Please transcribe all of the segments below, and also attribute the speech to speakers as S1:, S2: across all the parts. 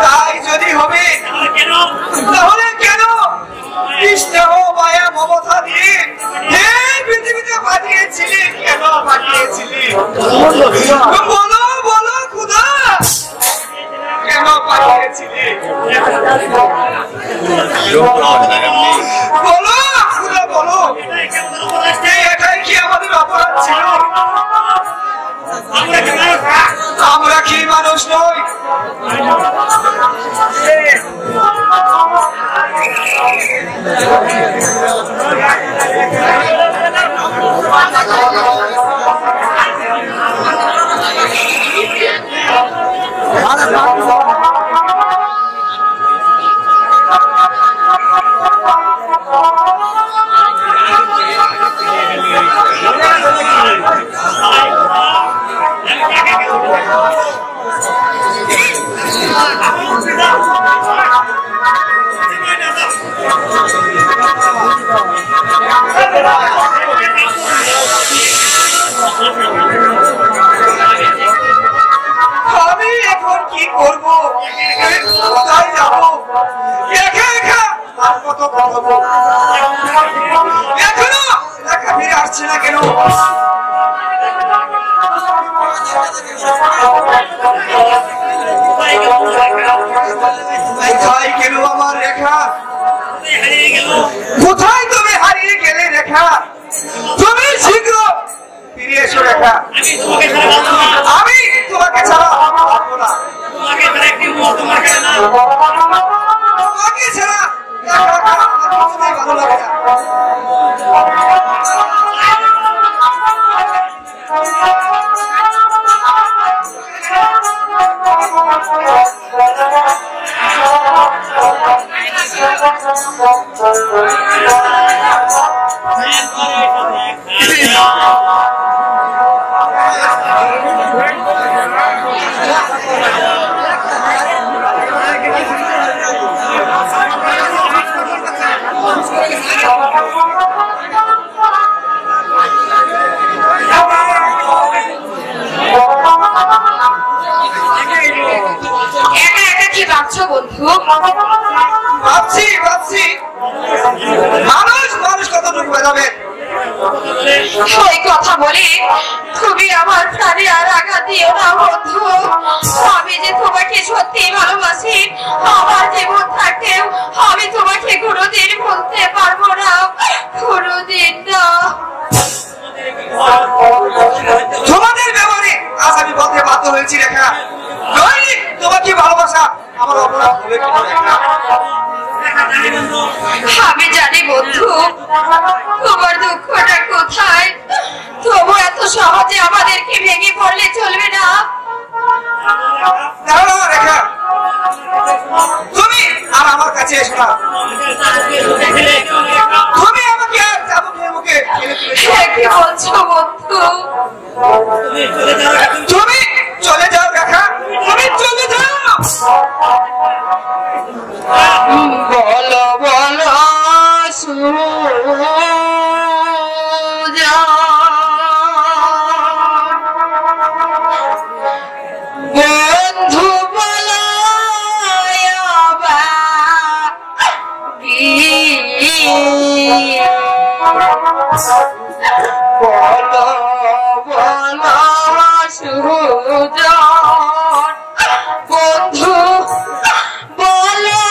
S1: তাই যদি হবে তাহলে কেন স্নেহ মায়া মমতা দিয়ে এই পৃথিবীতে পাঠিয়েছিলি? কেন পাঠিয়েছিলি? বলো বলো খুদা, কেন পাঠিয়েছিলি? বলো খুদা বলো, এটাই কি আমাদের অপরাধ ছিল? আমরা কি মানুষ নই? আমি এখন কি করব? কোথায় যাব? একা একা আর কত করবো? এখনো একা ফিরে আসছে না কেন? কোথায় গেল আমার রেখা? কোথায় তুমি হারিয়ে গেলে রেখা? তুমি শীঘ্র ফিরে এসো রেখা। আমি তোমাকে ছাড়া পারবো না। তোমাকে ছাড়া ভালো লাগে না। ভাবছি ভাবছি মানুষ মানুষ কতটুকু বেরোবে?
S2: ওই কথা বলে তুমি আমার প্রাণে আর আঘাত দিও না বন্ধু। আমি যে তোমাকে সত্যি ভালোবাসি, আমার জীবন থাকতেও আমি তোমাকে কোনোদিন ভুলতে পারবো না, কোনোদিন না।
S1: তোমাদের ব্যাপারে আজ আমি বলতে বাধ্য হয়েছি রেখা। নইলে তোমাকে ভালোবাসা আমার অপরাধ হবে কিনা রেখা?
S2: আমি জানি বন্ধু তোমার দুঃখটা কোথায়, তবু এত সহজে আমাদেরকে ভেঙে পড়লে চলবে না।
S1: রেখা তুমি আর আমার কাছে এসো না। তুমি আমাকে আর চাবুকের মুখে
S2: কি বলছো বন্ধু?
S1: তুমি চলে যাও রেখা, তুমি চলে যাও।
S2: বলো বলো সুজা, বন্ধু বলো বলো বলো সুজা, বন্ধু বলো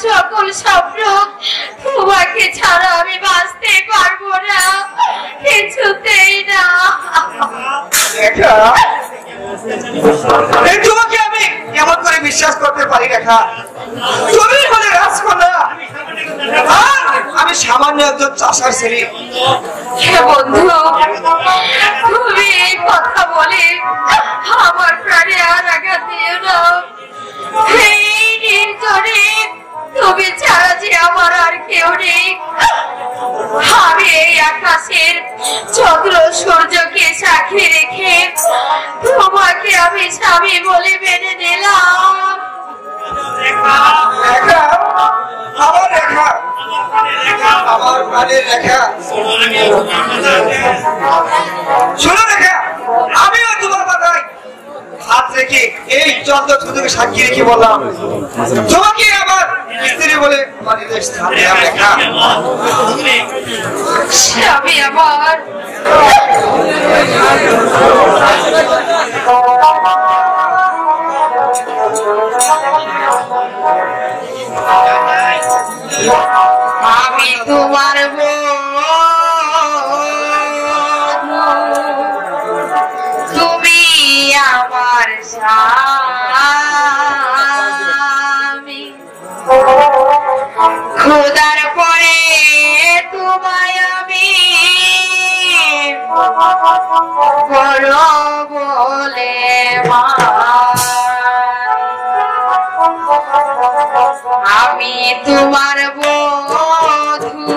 S2: সকল স্বপ্ন তোমাকে ছাড়া আমি বাঁচতে পারবো না, কিছুতেই না।
S1: তোমাকে আমি কেমন করে বিশ্বাস করতে পারি রেখা? তুমি হলে রাজকন্যা, আমি সামান্য একজন চাষার ছেলে।
S2: বন্ধু, তুমি এই কথা বলে আমার প্রাণে আর আঘাত দিও না। এই নির্জনে তুমি ছাড়া যে আমার আর কেউ নেই। আমি এই আকাশের চন্দ্র সূর্যকে সাক্ষী রেখে তোমাকে আমি স্বামী বলে মেনে নিলাম।
S1: আমার রেখা, আমার প্রাণের রেখা, শোনো রেখা, আমিও তোমার মাথায় হাত রেখে এই চন্দ্র সূর্যকে সাক্ষী রেখে বললাম তোমাকে আমার স্ত্রী বলে মানিয়ে স্থান দিলাম রেখা।
S2: স্বামী আমার, আমি তোমার তুমি আমার স্বামী, খোদার পরে তোমায় আমি বড় বলে আমি তোমার বধূ,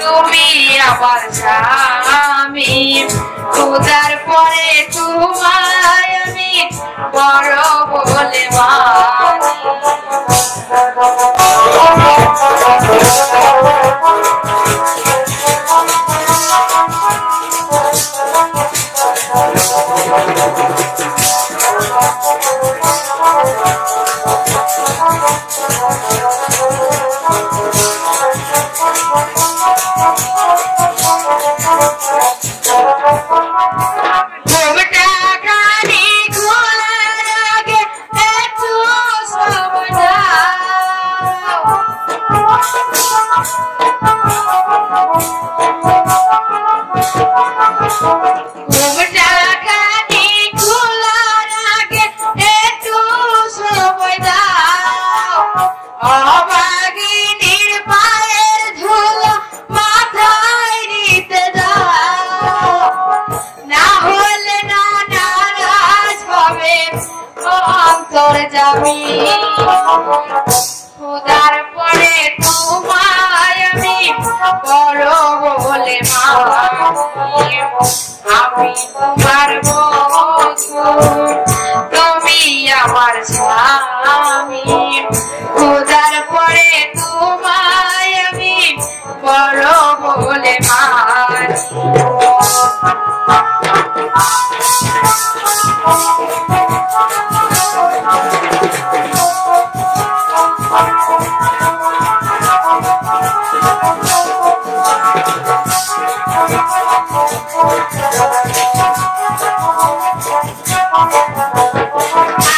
S2: তুমি আমার স্বামী, খোদার পরে তোমায় আমি বড় বলে মানি। খোদার পরে তোমায় আমি বড় বলে মানি, আমি তোমার বধূ, তুমি আমার স্বামী, খোদার পরে তোমায় আমি বড় বলে মানি।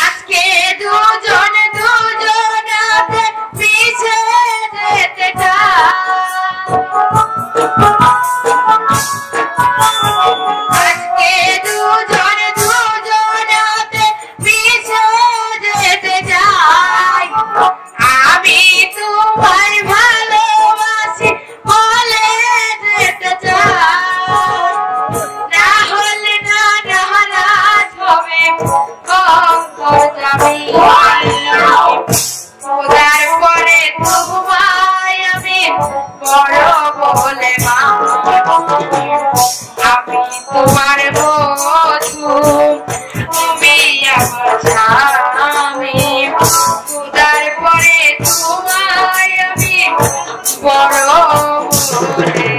S2: আজকে দুজন দুজনাতে পিছে যেতে আজকে দুজন দুজনাতে পিছে যেতে চাই, আমি তোমার ভালোবাসি বলে যেতে চাই, না হলে না নারাজ হবে যাবি। খোদার পরে তোমায় আমি বড় বলে মানি, আমি তোমার বধূ, তুমি আমার স্বামী, খোদার পরে তোমায় আমি বড় বলে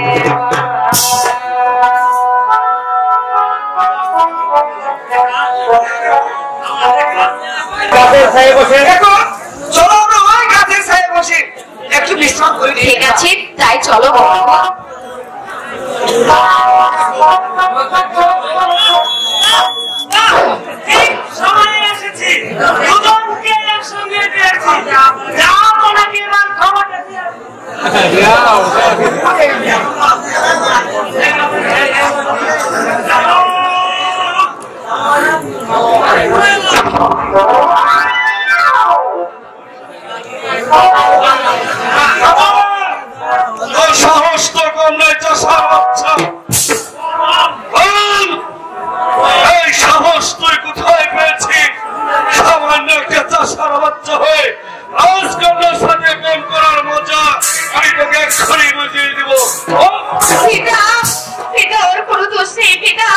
S1: চলো আমরা ওই গাছের ছায়ায় বসে একটু বিশ্রাম করে নিই।
S2: ঠিক আছে, তাই চলো।
S3: সময় এসেছি দুজনকে একসঙ্গে পেয়েছি যাও তোমাকে এবার খবরটা দিয়ে
S4: সাহস তো কম নয় চাষার বাচ্চা। এই সাহস তুই কোথায় পেয়েছিস? সামান্য একটা চাষার বাচ্চা হয়ে রাজকন্যার সাথে প্রেম করার মজা আমি তোকে এক্ষুনি বুঝিয়ে দিব।
S2: পিতা পিতা ওর কোনো দোষ নেই পিতা,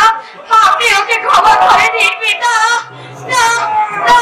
S2: আপনি ওকে ক্ষমা করে দিন পিতা। না না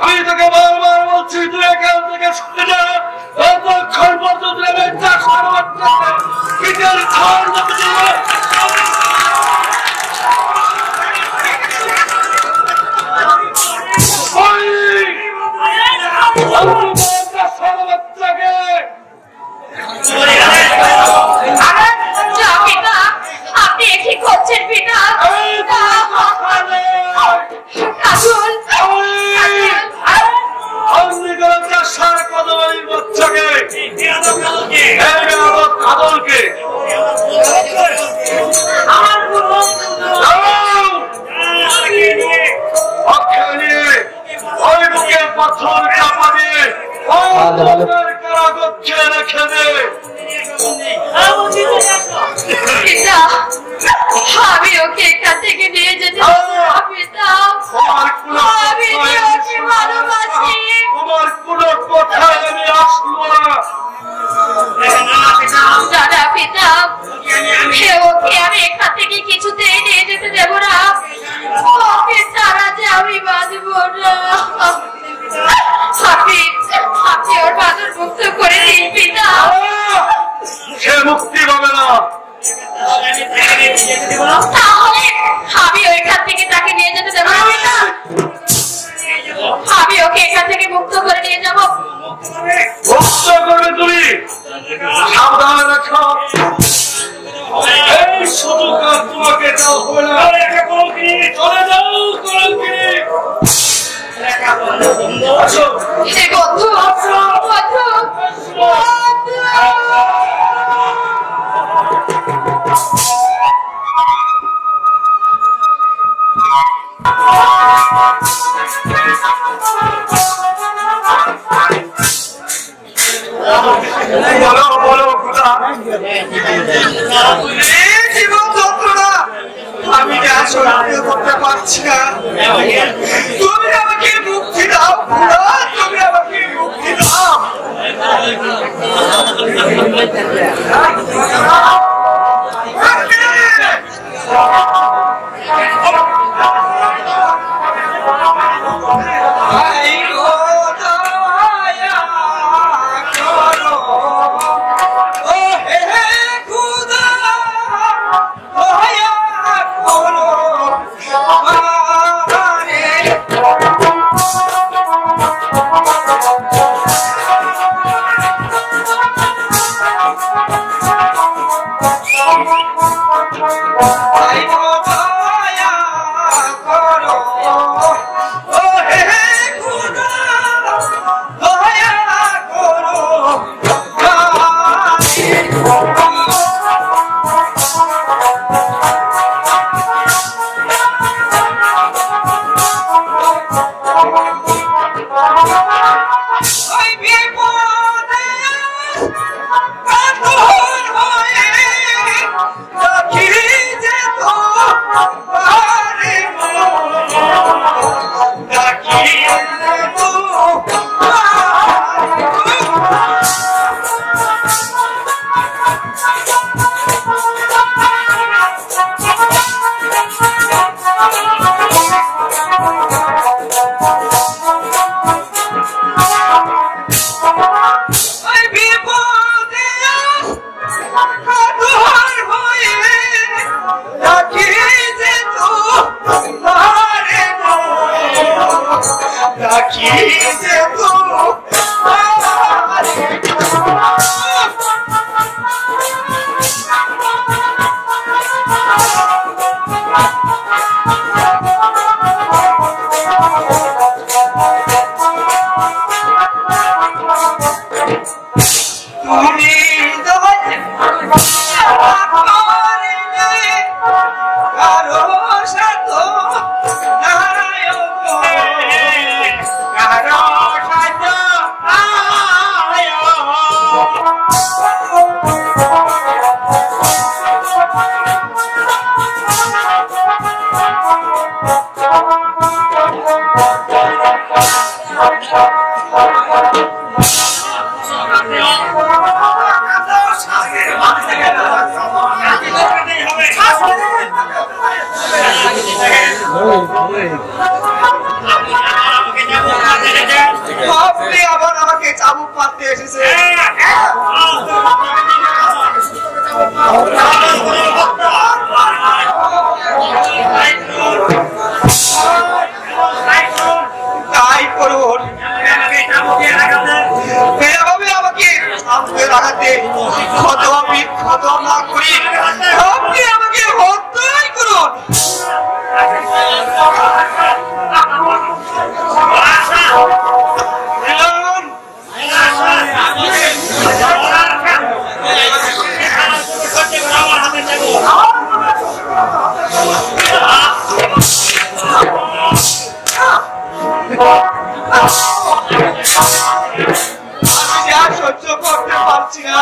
S4: আমি তোকে বারবার বলছি তুই এখান থেকে ছুটে যা, ততক্ষণ পর্যন্ত
S2: আপনি কি করছেন পিতা?
S4: পাথর চাপা দিয়ে কারাগক্ষে রেখে দে।
S2: আমি ওকে এখান থেকে নিয়ে যেতে পিতা, আমি ওকে ভালোবাসি।
S4: তোমার কোন কথায় আমি আসবো না।
S2: দাদা পিতা, ওকে আমি এখান থেকে কিছুতেই নিয়ে যেতে দেবো না। ওকে ছাড়া যে আমি বাঁচব না। আপনি ওর বাঁধন মুক্ত করে দিন পিতা।
S4: সে মুক্তি পাবে না।
S2: তাহলে আমি ওইখান থেকে তাকে নিয়ে যেতে দেবো না পিতা। আমি ওকে এখান থেকে মুক্ত করে নিয়ে যাবো।
S4: মুক্ত করবে তুমি? সাবধান রাখো, এই সুযোগ আর তোমাকে দাও হবে না। চলে যাও কলঙ্কিনী। আসো
S2: বন্ধু বন্ধু
S4: বলো বলো খোদা,
S1: জীবন যন্ত্রণা আমি যে আসলে করতে পারছি না। তুমি আমাকে মুক্তি দাও খোদা, তুমি আমাকে মুক্তি দাও। আপনি আবার আমাকে চাবুক মারতে এসেছে। তাই করুন, এভাবে আমাকে চাবুকে লাগাতে ক্ষত না করি আপনি আমাকে হত্যাই করুন। আমি আর সহ্য করতে পারছি না।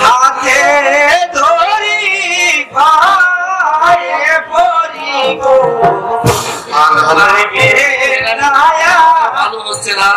S1: হাতে ধরি পায়ে পড়ি গো ভালো হচ্ছে না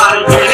S4: I'll be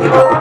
S1: বন্ধু